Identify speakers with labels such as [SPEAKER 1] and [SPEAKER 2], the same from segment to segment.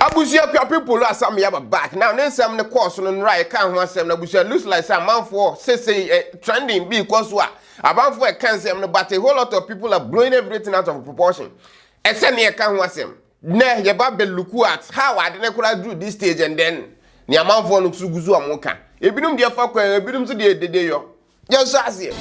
[SPEAKER 1] Abusia Akuapem Poloo asam yaba back. Now nensam the course on right can ho asem na abusia looks like some man for say trending because what about for a cancer but a whole lot of people are blowing everything out of proportion. Ese ne kan ho asem. Na ye ba be look at how I didn't could do this stage and then ni man for no suguzu amoka. Ebinum de fa kwa ebinum so de yo. Just as here.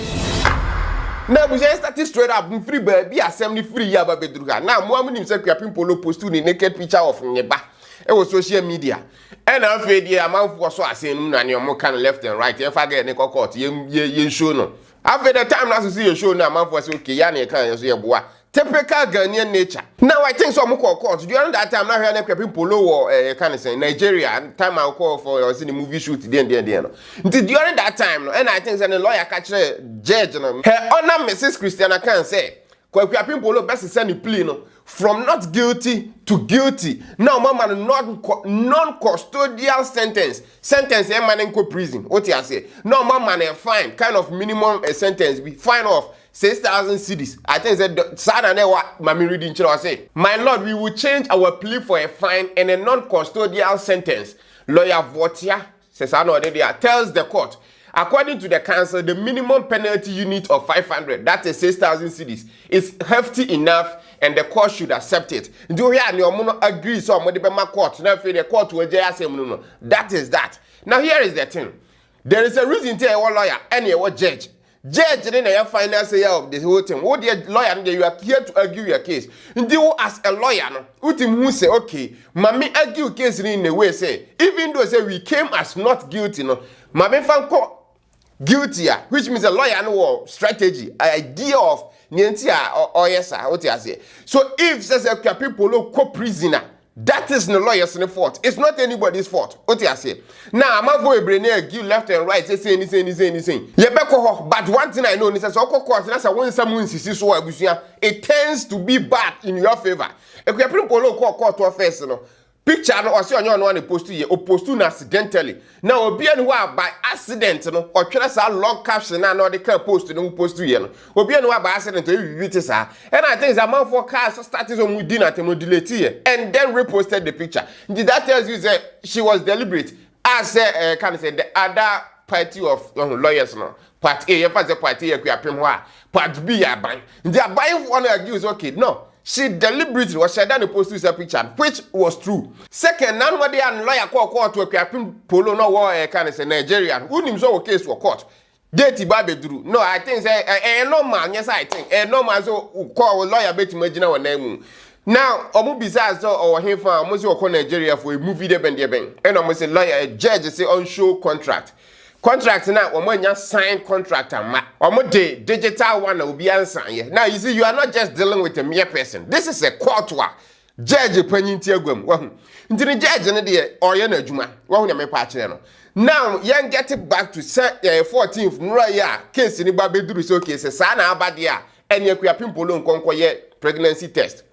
[SPEAKER 1] Now we just started straight up free baby assembly free yaba bedruga. Now mo amunim say Akuapem Poloo post to the naked picture of nyeba. It was social media. And after the amount for so asem na ne omo kan left and right. If I get ne court ye show no. After the time na see your show na amount for say okay ya ne kan so ye boa. Typical Ghanaian nature. Now I think some court during that time now here Akuapem Poloo or kind of say Nigeria time I call for the movie shoot then. During that time and I think the lawyer catch judge her honor Mrs. Christiana can say Akuapem Poloo best send the plea no from not guilty to guilty. Now mama non-custodial sentence a man in prison. What you say? No mama fine kind of minimum sentence be fine off 6,000 cedis. I think that Sada never mami reading chiro say, my lord, we will change our plea for a fine and a non-custodial sentence. Lawyer Votia says I know they tells the court, according to the council, the minimum penalty unit of 500, that is 6,000 cedis, is hefty enough and the court should accept it. Do you hear no agree so mo de be ma court na fe the court will just say no. That is that. Now here is the thing. There is a reason to a lawyer and a judge. Judge in a final say of the whole thing. What the lawyer you are here to argue your case. You as a lawyer no, utim who say okay, mami argue case in a way say even though say we came as not guilty no, mami fan court guilty, which means a lawyer no strategy, idea of nientia or yes sir, what you say. So if says Akuapem Poloo co-prisoner, that is the lawyer's fault. It's not anybody's fault. What you say? Now I'm a brainer give left and right. Say anything. But one thing I know is that when someone sees so it tends to be bad in your favor. If you Akuapem Poloo court to face no. Picture no or say on one post to ye or post to accidentally. Now obi anu by accident no or try say long caption na no dey can post no post to ye no. Obi anu by accident we be sir. And I think the man for cars started on within at delete here and then reposted the picture. Did that tells you that she was deliberate as can say the other party of lawyers no. Part A, if I say party Akuapem Poloo, part B are buying. They are buying one accuse okay no. She deliberately was she done post to a picture, which was true. Second, nobody and lawyer call to Akuapem Poloo no war can say Nigerian. Who him so case for court? Date baby drew. No, I think say no man. Yes, I think no man so call lawyer bet imagine our name. Now, omu bizarre so or him for almost call Nigeria for a movie de ben. And almost a lawyer judge say on show contract. Contract now, omo signed contract omo de digital one will be answer. Now you see, you are not just dealing with a mere person. This is a court work. Judge penyin tiagwam. Wahu. Nti judge ne de oye na adwuma. Wahu na me pa kire no. Now, you get it back to 14th no case ni ba beduru so case sa na abade a ene Akuapem Poloo nkonkoye pregnancy test.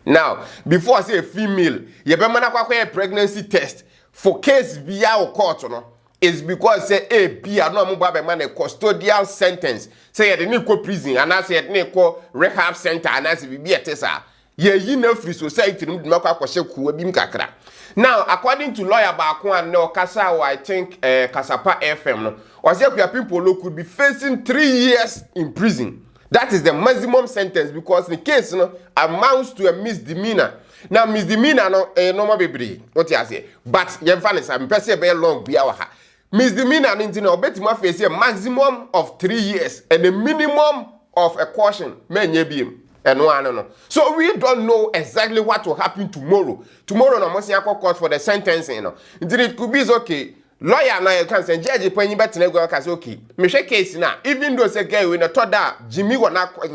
[SPEAKER 1] Now, before I say a female, you be mana kwa pregnancy test for case via o court no. Is because say a B are no mobile man a custodial sentence. Say at the prison and I said neko rehab center and I say be a tesa. Ye no free society no maka kwashe ku bim kakra. Now according to lawyer Bakwan no Kasa I think Kasapa FM no was Akuapem Poloo could be facing 3 years in prison. That is the maximum sentence because the case no amounts to a misdemeanor. Now misdemeanor no normal baby. What you say? But yemfa is am pese be long bia wa ha. Misdemeanor no obetima face a maximum of 3 years and a minimum of a caution. Menye biem. No. So we don't know exactly what will happen tomorrow. Tomorrow no must court for the sentencing. No. It could be okay. Lawyer now you can say judge penny bet na go say okay. Me share case na even though say guy we na thought that Jimmy Bata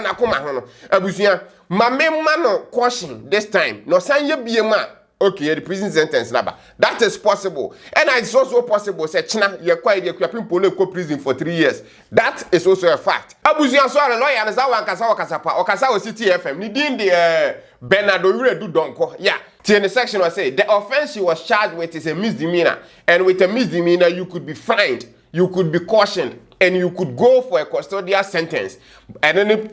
[SPEAKER 1] na koma ho no. Abusuan ma me ma no caution this time. No san ye biema. Okay, the prison sentence number. That is possible. And it's also possible say China you quite Akuapem Poloo go prison for 3 years. That is also a fact. Abusuan so a lawyer na za wan kasa wakasapa. Okasa o City FM. Ni din the Bernardo Urine do donko. Yeah. In the section I say the offense she was charged with is a misdemeanor, and with a misdemeanor you could be fined, you could be cautioned, and you could go for a custodial sentence. And then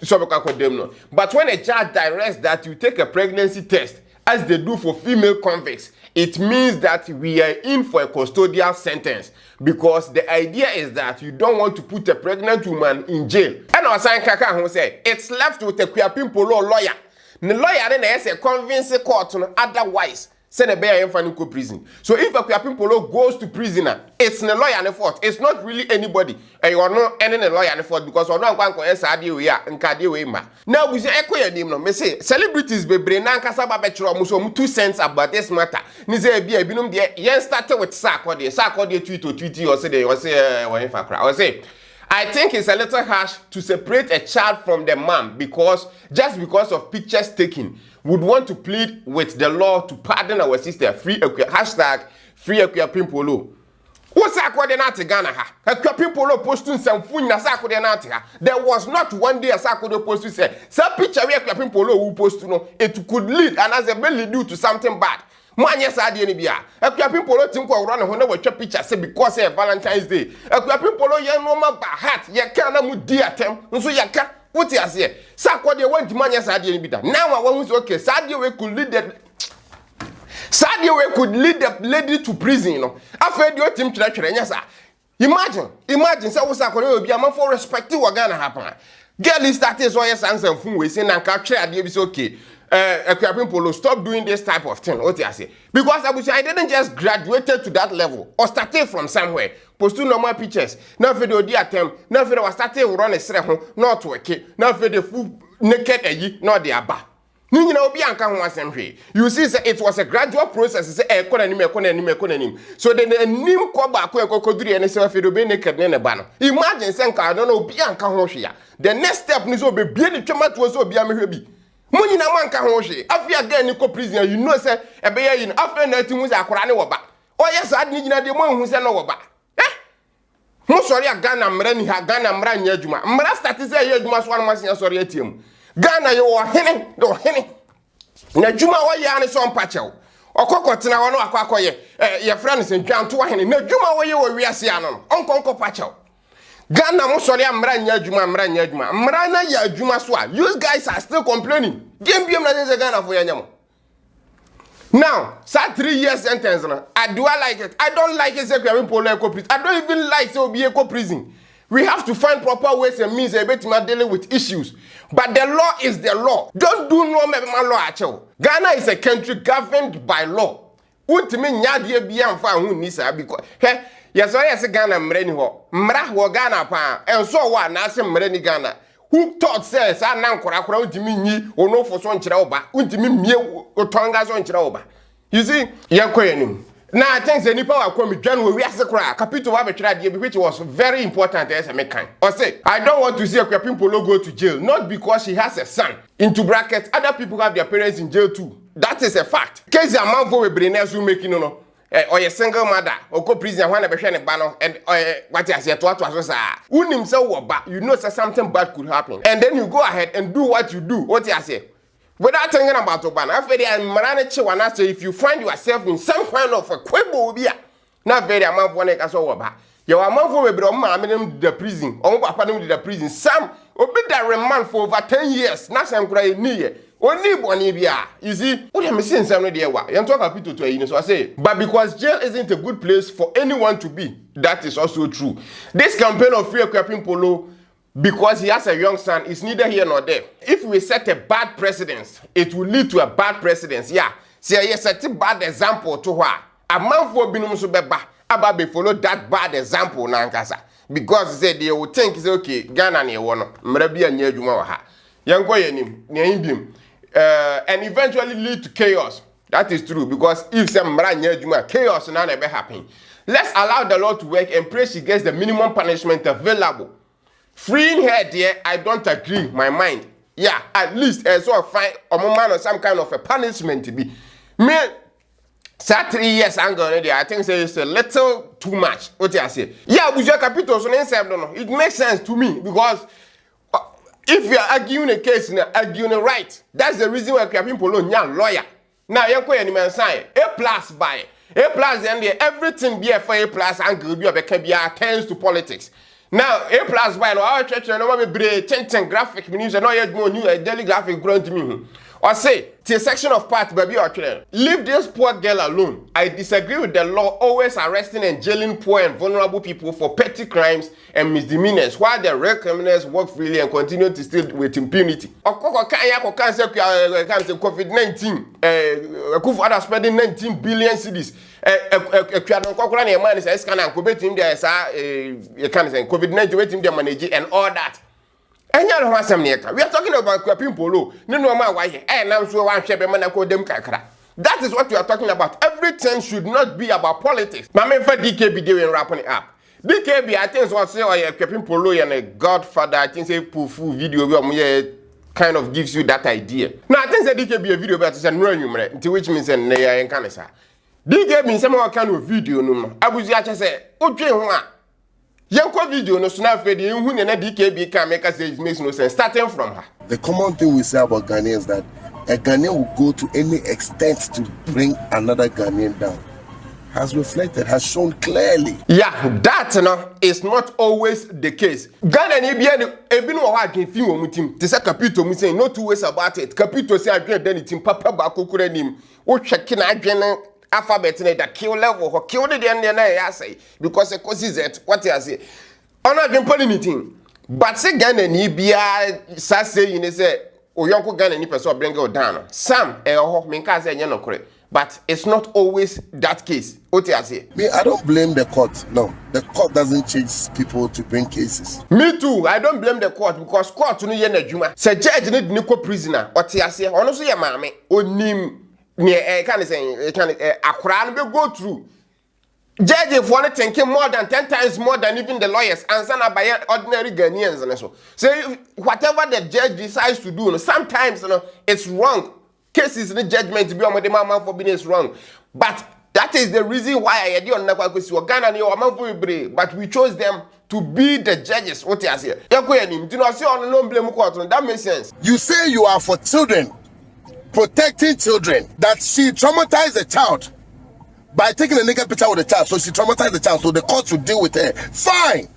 [SPEAKER 1] but when a judge directs that you take a pregnancy test as they do for female convicts, it means that we are in for a custodial sentence because the idea is that you don't want to put a pregnant woman in jail. And our sign kaka who say it's left with a Akuapem Poloo lawyer. The lawyer then has a convincing court otherwise. Say the bear in prison. So if Akuapem Poloo goes to prisoner, it's the lawyer the fault. It's not really anybody. And you are not any lawyer the fault because we're not going to SRD we are and Kadi we ma. Now we say echo your name no. Me say celebrities be brain and kasaba betro muso 2 cents about this matter. Ni say be binum de yen started with Sarkodie tweet or say they or say or say I think it's a little harsh to separate a child from the mom because just because of pictures taken would want to plead with the law to pardon our sister. Free Akuapem Poloo. What's Sarkodie not Ghana? Akuapem Poloo posting some food na Sarkodie not. There was not one day a Sarkodie post to say some picture where Akuapem Poloo who post to know it could lead and as a belly due to something bad. Man, yes, I didn't be a Akuapem Poloo think we'll run when we check picture say because it's Valentine's Day. Akuapem Poloo, you know my hat, you can't move dear them, so you can't. What you say? Sarkodie went to man, yes, I didn't be that. Now I want to okay, Sarkodie could lead the Sarkodie could lead the lady to prison, you know. After your team to yes, imagine, so Sarkodie will be a man for respect to what gonna happen. Girl is started so yes, answer from we say and capture idea is okay. Akuapem Poloo, stop doing this type of thing. What you say? Because I didn't just graduated to that level or started from somewhere. Post two normal pictures. Now for the attempt. Now for the was started run a sreho, not to a kid. Now for the full naked a not the abba. You know, you see, it was a gradual process. So then the name Koba Kodri and say if you be naked in a banner. Imagine saying, I don't know, Bianca Hoshia. The next step is to be the tomato was so be a maybe. Money na man can hoshi. Afia again you prisoner. You know say e be yin after nothing who akora ne woba. Oh yes, I need na the one who say no woba. Mo sorry Ghana mra ni ha Ghana mra nya adwuma. Mra start say ya adwuma so one masin sorry atiem. Ghana you wo hene, do hene. Na adwuma wo ya ne so mpachew. Okokotena wo no akwakoye. Ye friend se ntwanto wo hene. Na adwuma wo ye wo wiase ano. Onkonko pachew. Ghana mo sorry amra nya adwuma mra na ya adwuma so a you guys are still complaining game biem na say Ghana for yanyam now sa 3 years sentence na do I like it? I don't like it say Akuapem Poloo eco prison. I don't even like say obi eco prison. We have to find proper ways and means about dealing with issues, but the law is the law. Don't do no me law achew. Ghana is a country governed by law. Ultimate nyadie bia mfa hu ni sa because yes, I say Ghana mreni ho. Mra wo Ghana pa. And so what na say mreni Ghana. Who thought says I nan kora untimi nyi ono for so nkyira oba. Untimi mie otonga so nkyira oba. You see, yankoyenim. Now I think the nipa wa kwami dwan we wiase kora capital wa betwira de which was very important as a mekan. Or say, I don't want to see Akuapem Poloo go to jail not because she has a son. Into brackets, other people have their parents in jail too. That is a fact. Case a man for we brainers who making no. Or a single mother, or go prison when a patient banner, and what I said to us, unim so bad, you know something bad could happen. And then you go ahead and do what you do. What I say? Without thinking about Obana, after the Amerado one answer, if you find yourself in some kind of a quibble, not very amount one as over. Your amount for a brother, the prison, or pardon the prison. Some obey that remand for over 10 years, not some crying near. Only one year. You see, what am I saying? Somebody there, you talk about people to a so I say, but because jail isn't a good place for anyone to be, that is also true. This campaign of free Akuapem Poloo, because he has a young son, is neither here nor there. If we set a bad precedence, it will lead to a bad precedence. Yeah, say yes, set a bad example to her. A man for binum so beba, ababe follow that bad example nankasa. Because they will think it's okay, Ghana ne wono, mrebi anya adwuma wa ha. Yanko yenim, ne imbim. And eventually lead to chaos. That is true because if some chaos now never happen. Let's allow the Lord to work and pray she gets the minimum punishment available. Freeing her there, I don't agree. My mind, yeah, at least as well find a moment or some kind of a punishment to be. Me, 3 years ago, I think it's a little too much. What I say? Yeah, with your capital, so it makes sense to me because. If you are arguing a case, arguing a right, that's the reason why Akuapem Poloo is lawyer. Now, you're going to say A+ by A+, then everything be for A+ and be attends to politics. Now, A+ by our church, no be 10 graphic news, and no yet more new daily graphic grown to me. Or say, to a section of part, baby or children, leave this poor girl alone. I disagree with the law always arresting and jailing poor and vulnerable people for petty crimes and misdemeanors, while the real criminals work freely and continue to steal with impunity. COVID-19, Akuapem spending 19 billion cedis. COVID-19 waiting their manage and all that. We are talking about Akuapem Poloo. That is what we are talking about. Everything should not be about politics. Mama for DKB doing wrapping up. DKB, I think what say Akuapem Poloo and a Godfather. I think say full video kind of gives you that idea. Now I think that DKB a video about to which means they can say DKB some kind of video no. I was just say Yanko video no so na fedi hu ne na DKB can make us say it makes no sense starting from her.
[SPEAKER 2] The common thing we say about Ghanaians is that a Ghanaian will go to any extent to bring another Ghanaian down. Has reflected, has shown clearly.
[SPEAKER 1] Yeah, that is not always the case. Ghana ni bia ebi no wa adwen fi wo mutim. Te say Capito mu say no two ways about it. Capito say adwen dan itim papa ba kokura nim. Wo hweke na adwen alphabet that kill level or kill the end I say because it causes it what I say. I'm not been putting anything. But say Ghana ni bia say you say o yonko Ghana ni person bring it down. Some menka say no correct. But it's not always that case. What I say?
[SPEAKER 2] Me, I don't blame the court. No, the court doesn't change people to bring cases.
[SPEAKER 1] Me too. I don't blame the court because court no yen adwuma. Say judge need niko prisoner. What I say? Ono so ye maame onim can say Akra no go through. Judge if one thinking more than 10 times more than even the lawyers answer na by ordinary Ghanaians and so. So whatever the judge decides to do, sometimes it's wrong. Cases in the judgment to be on the mama for being is wrong. But that is the reason why I did not but we chose them to be the judges. What I say? That makes sense.
[SPEAKER 2] You say you are for children, protecting children, that she traumatized the child by taking a naked picture with the child. So she traumatized the child, so the court should deal with her. Fine.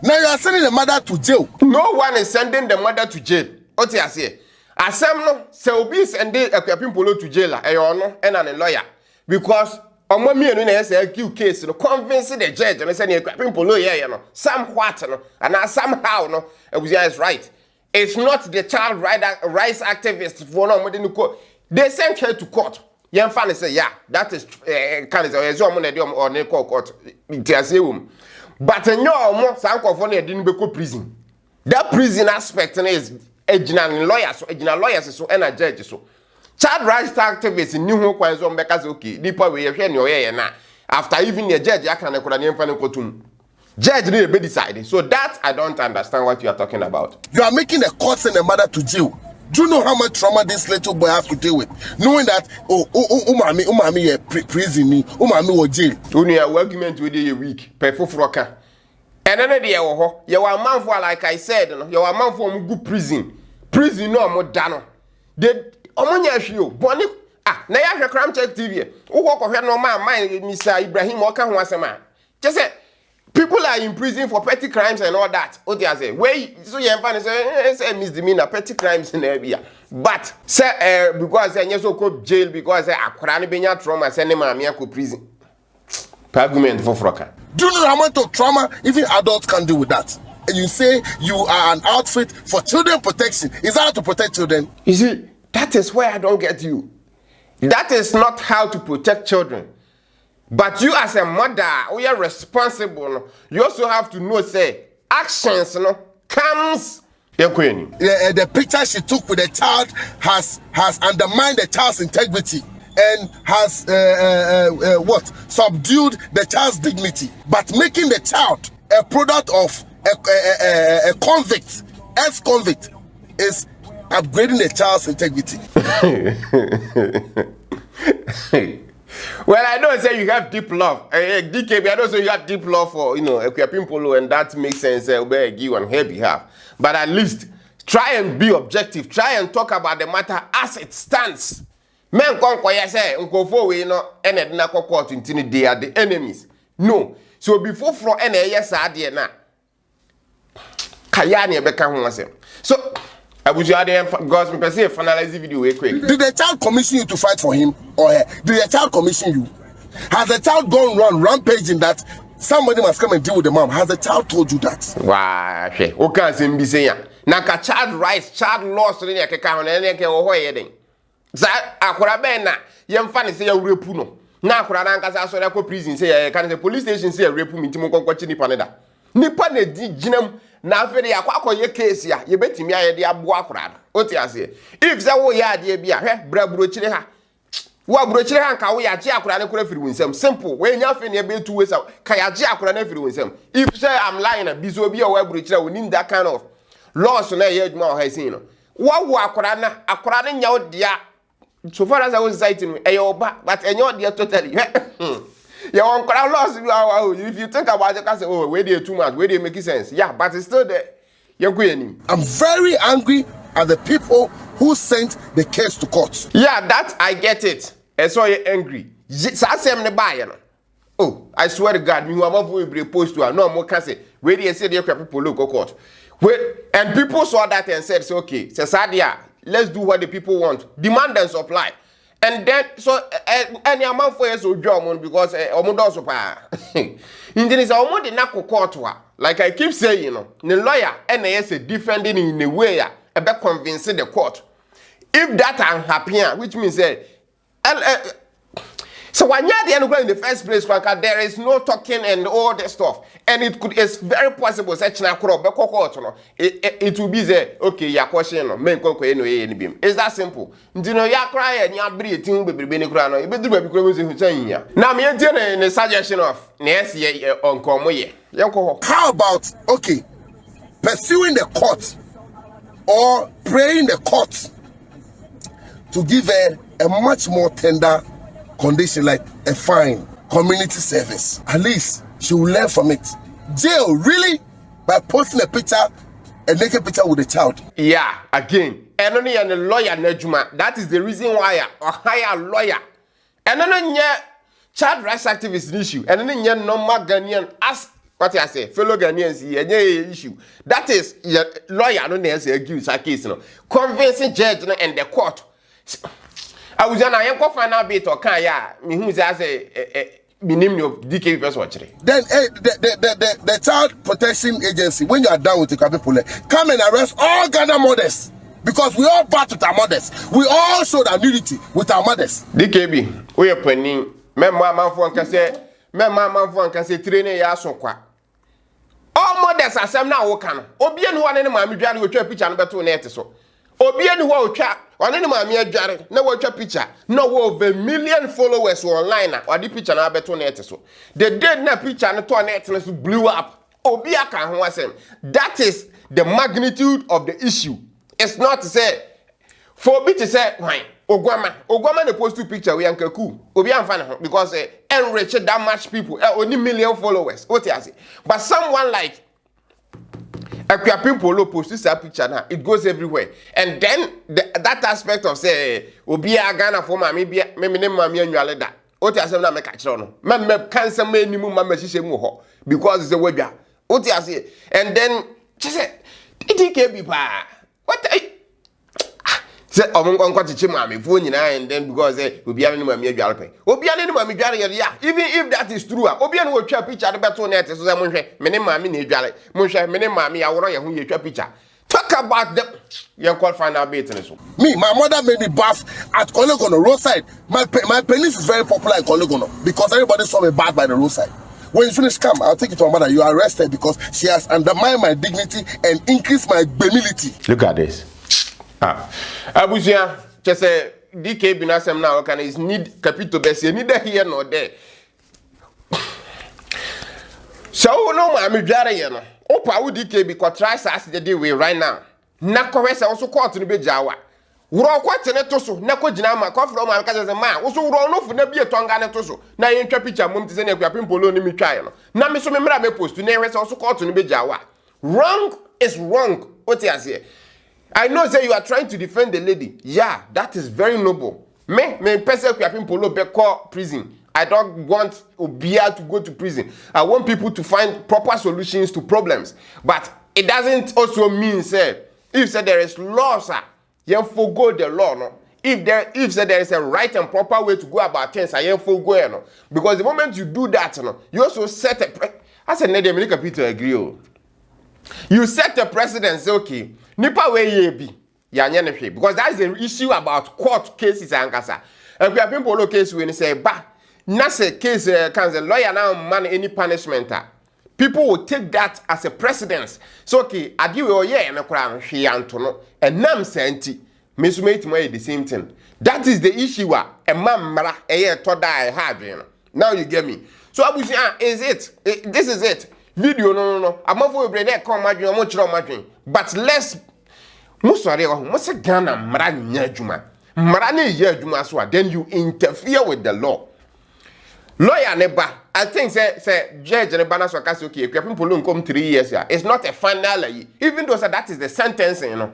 [SPEAKER 2] Now you are sending the mother to jail.
[SPEAKER 1] No one is sending the mother to jail. What I say? Asem no se obi sende Akuapem Poloo to jail e no and a lawyer because omo mienu na say accuse case no convince the judge and say Akuapem Poloo no somewhat no and somehow no Abuzia is right. It's not the child rights activists for no mo they sent her to court. Yen fan say yeah that is kind of omo na dey or ne court itiasewum but enyo omo sankofo na dey no prison. That prison aspect is ejina lawyers so and a judge so child rights activists ni ho kwan so mbeka say okay nipa we hwe ne oyeye na after even the judge aka na koda ne mfa ne kotum judge dey be decide. So that I don't understand what you are talking about.
[SPEAKER 2] You are making the court send the mother to jail. Do you know how much trauma this little boy has to deal with? Knowing that umami prison ni umami wo jail.
[SPEAKER 1] Only a argument with a week per fofroka. And then they are you are man for like I said, you are man for good prison. Prison no more dano. They omonya show boni na ya hwe crime check TV. Wo ko hwe no man Mr. Ibrahim Oka ho asema. Just say people are in prison for petty crimes and all that. What they say? Where so you fan say misdemeanor petty crimes in area. But say because say so ko jail because say akora no benya trauma say ne maame akọ prison. Argument for froka.
[SPEAKER 2] Do you know the amount of trauma even adults can deal with that? And you say you are an outfit for children protection. Is that how to protect children?
[SPEAKER 1] You see, that is where I don't get you. That is not how to protect children. But you as a mother, we are responsible. You also have to know, say, actions comes.
[SPEAKER 2] The picture she took with the child has undermined the child's integrity. And has subdued the child's dignity, but making the child a product of a convict, ex-convict, is upgrading the child's integrity.
[SPEAKER 1] Well, I don't say you have deep love. DKB, I don't say you have deep love for Akuapem Poloo, and that makes sense. Obey you on her behalf, but at least try and be objective. Try and talk about the matter as it stands. Men konkoye say Komfuo we no ene de na court ntini they are the enemies. No. So before from ene yes ade na kaya ne beka ho asem. So Abuja dey because me person finalize the video quick.
[SPEAKER 2] Did the child commission you to fight for him or her? Did the child commission you? Has the child gone rampaging that somebody must come and deal with the mom? Has the child told you that?
[SPEAKER 1] Wow, okay. O can't say be saying. Na ka child rights, child laws so dey keka ho na dey ke wo hoye den. Za akora ben na yemfa ne say ya repu no. Na akora na nkasa so dey ko prison say ya kan say police station say ya repu mi ntimo konkwachi nipa ne da. Nipa na di ginam na afere ya kwakoye case ya ye betimi aye de abo akora no. Oti ase. If say wo ya de bia hwe braburo chire ha. Wa brochire hanka wo ya je akura ne kura firi winsem simple we nya fe ne be two ways ka ya je akura ne firi winsem if say I'm lying na bizo bi o wa brochire we need that kind of laws na ye adwuma o ha sin no wo akura ne nya wo dia so far as our society no e oba but enya wo dia totally ya won kura laws bi if you think about it can say oh we dey too much we dey make sense yeah but it's still there you go anim. I'm
[SPEAKER 2] very angry at the people who sent the case to court.
[SPEAKER 1] Yeah, that I get it. And so you're angry. Oh, I swear to God, me who be post to her. No more can say. Where they say the people look court. Wait, and people saw that and said, so okay, Sadia, let's do what the people want. Demand and supply. And then so any amount for us will job because omodo pa. Indeed, is almost the nako court. Like I keep saying, you know, the lawyer NAS defending in a way about convincing the court. If that unhappy, which means so when you're the end in the first place, there is no talking and all that stuff, and it's very possible such a crop. It will be there. Okay, your question, men it's that simple. Do you know you cry and you're breathing baby Benicrano? You better be closing to now, me and the suggestion of next year on Komoye.
[SPEAKER 2] How about pursuing the court or praying the court to give her a much more tender condition like a fine, community service? At least she will learn from it. Jail, really? By posting a naked picture with a child?
[SPEAKER 1] Yeah, again. And only a lawyer, Nejuma. That is the reason why I hire a lawyer. And only child rights activist issue. And only normal Ghanaian ask. What I say, fellow Ghanaians, issue. That is your lawyer, no name say give a case, no. Convincing judge and the court. I was on a final bit or kaya, me who's as a minimum of DK person watching.
[SPEAKER 2] Then the Child Protection Agency, when you are done with the Akuapem Poloo, come and arrest all Ghana mothers. Because we all battle with our mothers. We all showed our unity with our mothers.
[SPEAKER 1] DKB, we are penning. Man can say training ya so kwa. All mothers are some now working. Obi and one animal me dware wo picture no beto net so. Obi and wo twa one animal me dware na wo twa picture. No over 1 million followers online or the picture na beto net so. The day na picture no to net so blew up. Obi aka ho asem. That is the magnitude of the issue. It's not to say for me to say why Ogwama the post two picture we anka cool. Obi amfa because enrich that much people, only million followers. What you say? But someone like Akuapem Poloo post this picture now, it goes everywhere. And then that aspect of say Obi Ghana for me name mami annual that. What you say na make catch no. Me cancer me ni mu mama hihye mu ho because it's a webia. What you say? And then she said it can be pa. What say omonko chichi mami fo nyina and then because obi anu mami adware pe obi anu mami adware ya even if that is true obi anu twa picture de beto net so say monhwe me ne mami na adware monhwe me ne mami ya woro ye ho ye twa picture talk about them you call final bait so
[SPEAKER 2] me my mother made me bath at Kolegono roadside. My penis is very popular in Kolegono because everybody saw me bath by the roadside. When you finish, come, I'll take it to my mother. You are arrested because she has undermined my dignity and increased my benility.
[SPEAKER 1] Look at this. Abusia, just say DK binasem now can is need capital best neither here nor there. So no mami jare ye no. Opa wo DK bi try as the day we right now. Na KWESI also court no be jawa. Wuro kwate ne to so na ko gina ma ko fro ma ka say ma wo so wuro no fu na bi etonga ne to so na ye ntwa picture mum ti say na Akuapem Poloo ni mi twae no. Na me so me mra me post na ye also court no be jawa. Wrong is wrong. What you say? I know say you are trying to defend the lady. Yeah, that is very noble. Me person Akuapem Poloo be call prison. I don't want Obia to go to prison. I want people to find proper solutions to problems. But it doesn't also mean say if say there is laws, you forgo the law, no. If say there is a right and proper way to go about things, you forgo, no. Because the moment you do that, no, you also set a I said, Nede America Peter agree. You set a precedent, okay. Nipa way ye be, because that is the issue about court cases and kasa. And Akuapem Poloo case when say ba, na say case can the lawyer now man any punishment. People will take that as a precedence. So okay, adiwe oye na kura hwe anto and nam senti. Me so mate mo the same thing. That is the issue a mamra eye to die hard. Now you get me. So abusia is it? This is it. Video no. Amafo we dey come madwen mo kire madwen. But let's musori mo se Ghana mra nya adwuma. Mra na ye adwuma so then you interfere with the law. Lawyer neba, I think say judge neba na so ka say okay, Akuapem Poloo come 3 years here. It's not a final even though that is the sentencing, you know.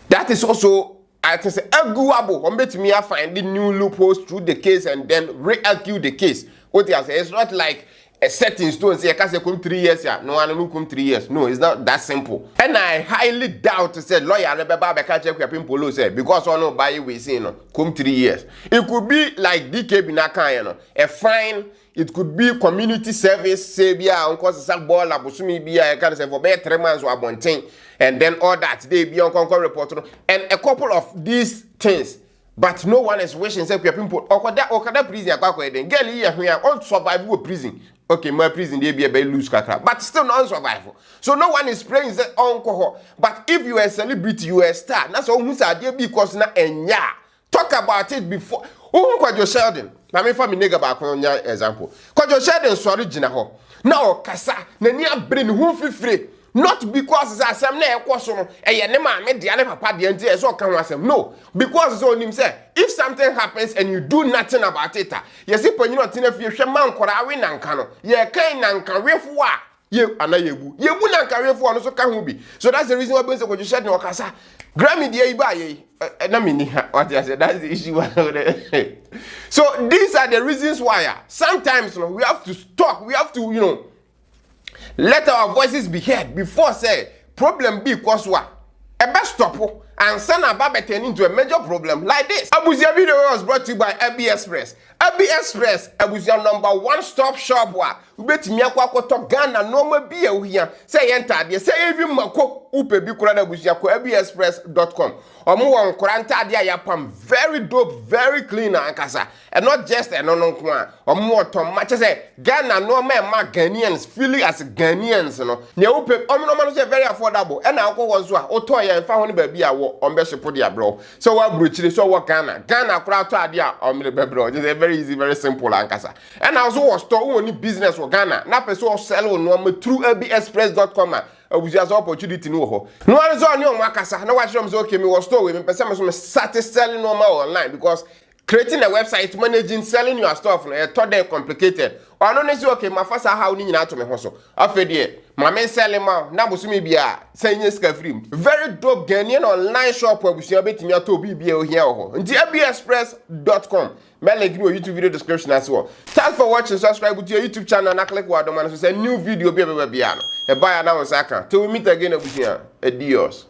[SPEAKER 1] That is also I can say arguable. Betimi find the new loopholes through the case and then re-argue the case. What you say, it's not like a set in stone. Say, I can say come 3 years here. No one will come 3 years. No, it's not that simple. And I highly doubt to say lawyer never catch Akuapem Poloo say because I know by we say no come 3 years. It could be like DK Binaka, you know, a fine. It could be community service, say bia on cause sak ball abusumi bia I can say for better 3 months or abonting, and then all that they be on concur report and a couple of these things. But no one is wishing say Akuapem Poloo okada prison akwa den girl here on survive with prison. Okay, my prison they be lose kakra, but still non survival. So no one is praying say uncle. But if you are a celebrity, you are a star. That's all who say because na enya. Talk about it before. Who Kojo Sheldon? Na me fa me nigga ba ko nya example. Kojo Sheldon sorry gina ho. Na o kasa na ni abre ni hu fifire. Not because asem na ekoso no eye ne ma me de ne papa de nti e so kan asem. No, because so nim say if something happens and you do nothing about it, you see panyi no tena fie hwe man kora we nanka no. Ye kan nanka wefo a ye anayebu. Yebu nanka wefo no so ka hu bi. So that's the reason why ben say Kojo Sheldon o kasa Grammy dia iba ye na me ni what I said that's the issue. So these are the reasons why sometimes we have to talk, we have to let our voices be heard before say problem be cause what a best stop and send a baby turn into a major problem like this. Abuzia video was brought to you by AB Express. AB Express, Abuzia #1 stop shop wa. Ubetimi akwa to Ghana normal be here. Say enter there. Say even mako upe bi kura na Abuzia ko abexpress.com. Omo won kuranta dia yapam very dope, very clean ankasa. And not just no kwa. Omo to match say Ghana normal ma Ghanaians feeling as Ghanaians no. Ne upe omo no say very affordable. And na akwa won so a oto ya mfa ho ne ba bi a wo ombehyepo dia bro. So wa brochire so wo Ghana kura to ade a omre be bro. Just very easy, very simple ankasa. And also was store only business for Ghana. Na person sell no through abexpress.com. Abuzia so opportunity no ho. No one so on akasa. Na wa shom so okay me was store we me person me start selling normal online because creating a website, managing, selling your stuff, it's totally complicated. Or no say okay, my first how ni nyina to me ho so. After there, my men selling ma na bosumi bia say nyeska free. Very dope Ghanaian online shop where we betimi ato bi bia here ho. Nti abexpress.com. My link in your YouTube video description as well. Thanks for watching. Subscribe to your YouTube channel and click Adomah so say new video be no. E buy now on Saka. Till we meet again, adios.